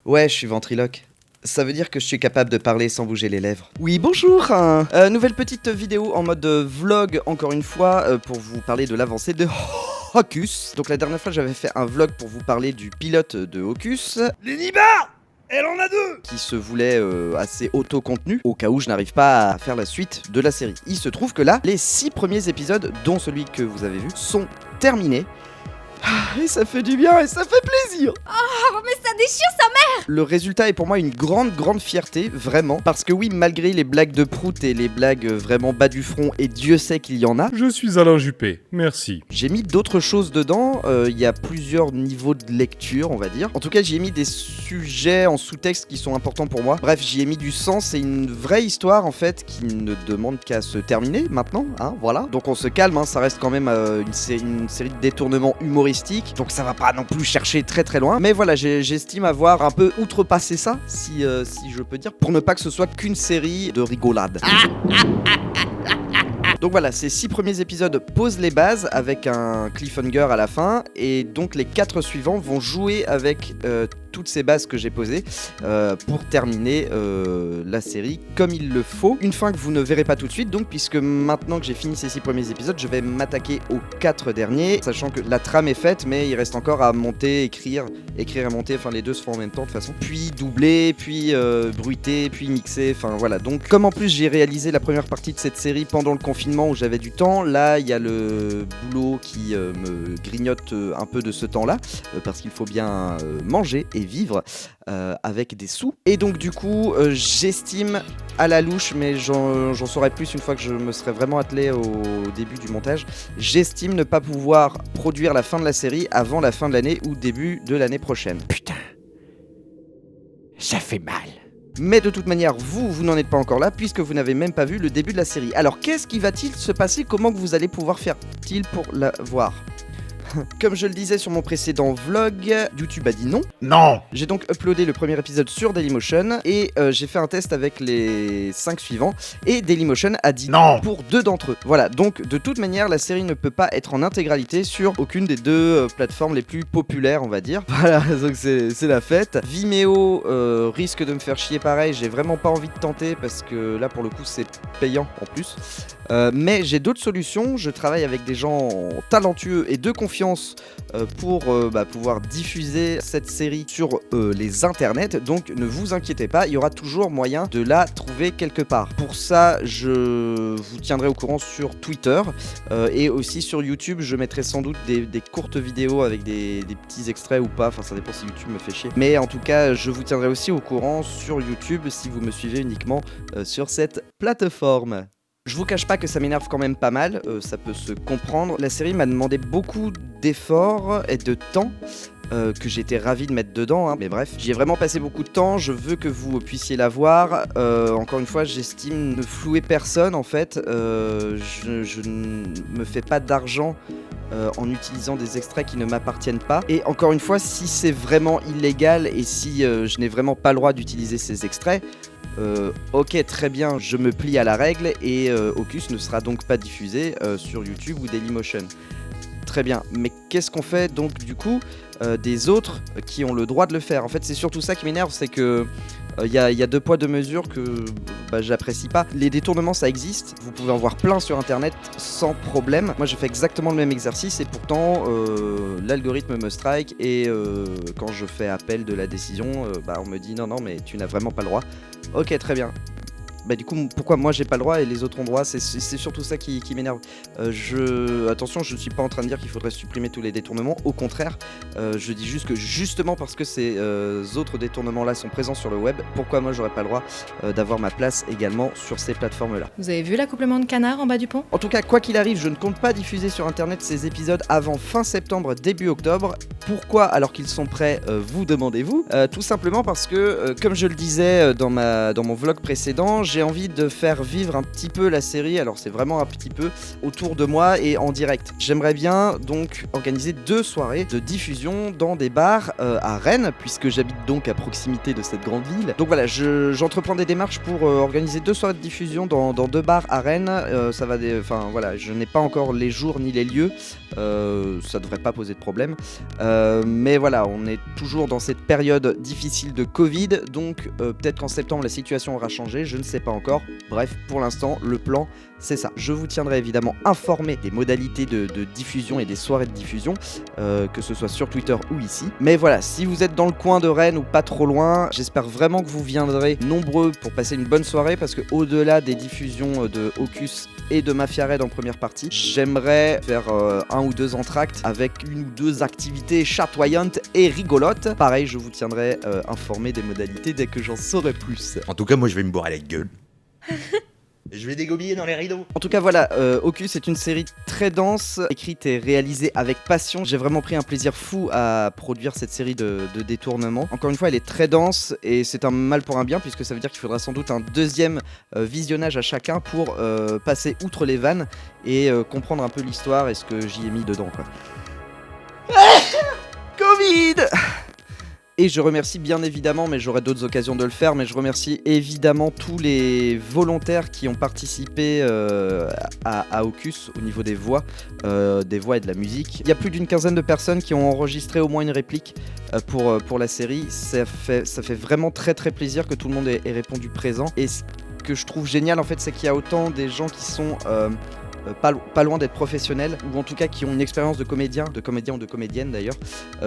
Ouais, je suis ventriloque. Ça veut dire que je suis capable de parler sans bouger les lèvres. Oui, bonjour. Nouvelle petite vidéo en mode vlog, encore une fois, pour vous parler de l'avancée de Hocus. Donc la dernière fois, j'avais fait un vlog pour vous parler du pilote de Hocus. L'Uniba, elle en a deux. Qui se voulait assez auto-contenu, au cas où je n'arrive pas à faire la suite de la série. Il se trouve que là, les 6 premiers épisodes, dont celui que vous avez vu, sont terminés. Et ça fait du bien et ça fait plaisir. Oh, mais ça déchire sa mère. Le résultat est pour moi une grande fierté, vraiment. Parce que oui, malgré les blagues de prout et les blagues vraiment bas du front, et Dieu sait qu'il y en a, Je suis Alain Juppé, merci. j'ai mis d'autres choses dedans. Il y a plusieurs niveaux de lecture, on va dire. En tout cas, j'y ai mis des sujets en sous-texte qui sont importants pour moi. Bref, j'y ai mis du sens et une vraie histoire, en fait, qui ne demande qu'à se terminer maintenant, hein, voilà. Donc on se calme, hein, ça reste quand même une série de détournements humoristiques. Donc ça va pas non plus chercher très loin. Mais voilà, j'estime avoir un peu outrepassé ça, si je peux dire, pour ne pas que ce soit qu'une série de rigolades. Donc voilà, ces 6 premiers épisodes posent les bases avec un cliffhanger à la fin, et donc les 4 suivants vont jouer avec toutes ces bases que j'ai posées pour terminer la série comme il le faut. Une fin que vous ne verrez pas tout de suite, donc, puisque maintenant que j'ai fini ces 6 premiers épisodes, je vais m'attaquer aux 4 derniers, sachant que la trame est faite, mais il reste encore à monter, écrire et monter, enfin les deux se font en même temps de toute façon, puis doubler, puis bruiter, puis mixer, enfin voilà. Donc comme en plus j'ai réalisé la première partie de cette série pendant le confinement où j'avais du temps, là il y a le boulot qui me grignote un peu de ce temps-là, parce qu'il faut bien manger et vivre avec des sous. Et donc du coup, j'estime à la louche, mais j'en saurai plus une fois que je me serai vraiment attelé au début du montage, j'estime ne pas pouvoir produire la fin de la série avant la fin de l'année ou début de l'année prochaine. Putain, ça fait mal. Mais de toute manière, vous n'en êtes pas encore là, puisque vous n'avez même pas vu le début de la série. Alors qu'est-ce qui va-t-il se passer? Comment que vous allez pouvoir faire-t-il pour la voir? Comme je le disais sur mon précédent vlog, YouTube a dit non. Non. J'ai donc uploadé le premier épisode sur Dailymotion et j'ai fait un test avec les 5 suivants, et Dailymotion a dit non pour 2 d'entre eux. Voilà, donc de toute manière, la série ne peut pas être en intégralité sur aucune des 2 plateformes les plus populaires, on va dire. Voilà, donc c'est la fête. Vimeo risque de me faire chier pareil, j'ai vraiment pas envie de tenter parce que là pour le coup c'est payant en plus. Mais j'ai d'autres solutions, je travaille avec des gens talentueux et de confiance pour pouvoir diffuser cette série sur les internets, donc ne vous inquiétez pas, il y aura toujours moyen de la trouver quelque part. Pour ça, je vous tiendrai au courant sur Twitter et aussi sur YouTube. Je mettrai sans doute des courtes vidéos avec des petits extraits ou pas, enfin ça dépend si YouTube me fait chier. Mais en tout cas, je vous tiendrai aussi au courant sur YouTube si vous me suivez uniquement sur cette plateforme. Je vous cache pas que ça m'énerve quand même pas mal, ça peut se comprendre. La série m'a demandé beaucoup d'efforts et de temps, que j'étais ravi de mettre dedans, hein. Mais bref, j'y ai vraiment passé beaucoup de temps, je veux que vous puissiez la voir. Encore une fois, j'estime ne flouer personne en fait, je ne me fais pas d'argent en utilisant des extraits qui ne m'appartiennent pas. Et encore une fois, si c'est vraiment illégal et si je n'ai vraiment pas le droit d'utiliser ces extraits, ok, très bien, je me plie à la règle et Hocus ne sera donc pas diffusé sur YouTube ou Dailymotion. Très bien, mais qu'est-ce qu'on fait donc du coup des autres qui ont le droit de le faire? En fait, c'est surtout ça qui m'énerve, c'est que il y a 2 poids 2 mesures que j'apprécie pas. Les détournements, ça existe, vous pouvez en voir plein sur internet sans problème. Moi, je fais exactement le même exercice et pourtant l'algorithme me strike et quand je fais appel de la décision, on me dit non, mais tu n'as vraiment pas le droit. Ok, très bien. Du coup, pourquoi moi j'ai pas le droit et les autres ont droit? C'est surtout ça qui m'énerve. Attention, je ne suis pas en train de dire qu'il faudrait supprimer tous les détournements. Au contraire, je dis juste que justement parce que ces autres détournements-là sont présents sur le web, pourquoi moi j'aurais pas le droit d'avoir ma place également sur ces plateformes-là? Vous avez vu l'accouplement de canard en bas du pont? En tout cas, quoi qu'il arrive, je ne compte pas diffuser sur internet ces épisodes avant fin septembre, début octobre. Pourquoi alors qu'ils sont prêts, vous demandez-vous? Tout simplement parce que, comme je le disais dans mon vlog précédent, j'ai envie de faire vivre un petit peu la série, alors c'est vraiment un petit peu, autour de moi et en direct. J'aimerais bien donc organiser 2 soirées de diffusion dans des bars à Rennes, puisque j'habite donc à proximité de cette grande ville. Donc voilà, j'entreprends des démarches pour organiser 2 soirées de diffusion dans 2 bars à Rennes. Enfin voilà, je n'ai pas encore les jours ni les lieux, ça devrait pas poser de problème. Mais voilà, on est toujours dans cette période difficile de Covid, donc peut-être qu'en septembre la situation aura changé, je ne sais pas encore. Bref, pour l'instant, le plan, c'est ça. Je vous tiendrai évidemment informé des modalités de diffusion et des soirées de diffusion, que ce soit sur Twitter ou ici. Mais voilà, si vous êtes dans le coin de Rennes ou pas trop loin, j'espère vraiment que vous viendrez nombreux pour passer une bonne soirée, parce que au-delà des diffusions de Hocus et de Mafia Red en première partie, j'aimerais faire 1 ou 2 entractes avec 1 ou 2 activités chatoyantes et rigolotes. Pareil, je vous tiendrai informé des modalités dès que j'en saurai plus. En tout cas, moi je vais me boire à la gueule. Je vais dégobiller dans les rideaux. En tout cas voilà, Hocus est une série très dense, écrite et réalisée avec passion. J'ai vraiment pris un plaisir fou à produire cette série de détournements. Encore une fois, elle est très dense et c'est un mal pour un bien, puisque ça veut dire qu'il faudra sans doute un deuxième visionnage à chacun pour passer outre les vannes et comprendre un peu l'histoire et ce que j'y ai mis dedans, quoi. Covid! Et je remercie bien évidemment, mais j'aurai d'autres occasions de le faire, mais je remercie évidemment tous les volontaires qui ont participé à Hocus au niveau des voix et de la musique. Il y a plus d'une quinzaine de personnes qui ont enregistré au moins une réplique pour la série. Ça fait vraiment très très plaisir que tout le monde ait répondu présent. Et ce que je trouve génial en fait, c'est qu'il y a autant des gens qui sont... pas loin d'être professionnels, ou en tout cas qui ont une expérience de comédien ou de comédienne d'ailleurs,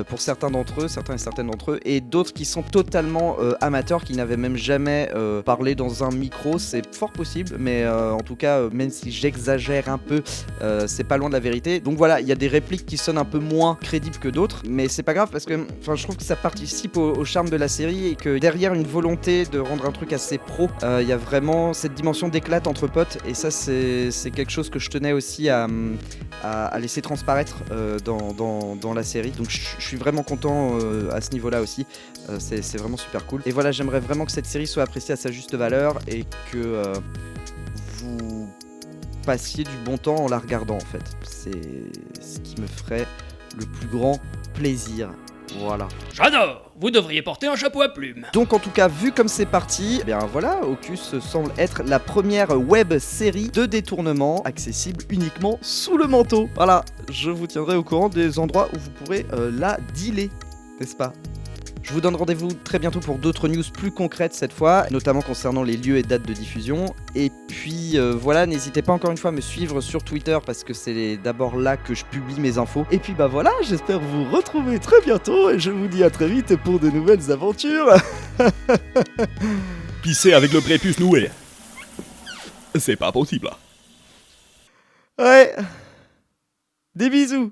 pour certains et certaines d'entre eux, et d'autres qui sont totalement amateurs, qui n'avaient même jamais parlé dans un micro. C'est fort possible, mais en tout cas, même si j'exagère un peu, c'est pas loin de la vérité. Donc voilà, il y a des répliques qui sonnent un peu moins crédibles que d'autres, mais c'est pas grave, parce que je trouve que ça participe au charme de la série, et que derrière une volonté de rendre un truc assez pro, il y a vraiment cette dimension d'éclate entre potes, et ça c'est quelque chose que je tenais aussi à laisser transparaître dans la série. Donc je suis vraiment content à ce niveau-là aussi. C'est vraiment super cool. Et voilà, j'aimerais vraiment que cette série soit appréciée à sa juste valeur et que vous passiez du bon temps en la regardant, en fait. C'est ce qui me ferait le plus grand plaisir. Voilà. J'adore! Vous devriez porter un chapeau à plumes. Donc en tout cas, vu comme c'est parti, eh bien voilà, Hocus semble être la première web série de détournement accessible uniquement sous le manteau. Voilà, je vous tiendrai au courant des endroits où vous pourrez la dealer, n'est-ce pas ? Je vous donne rendez-vous très bientôt pour d'autres news plus concrètes cette fois, notamment concernant les lieux et dates de diffusion. Et puis voilà, n'hésitez pas encore une fois à me suivre sur Twitter, parce que c'est d'abord là que je publie mes infos. Et puis bah voilà, j'espère vous retrouver très bientôt et je vous dis à très vite pour de nouvelles aventures. Pisser avec le prépuce noué. C'est pas possible. Ouais. Des bisous.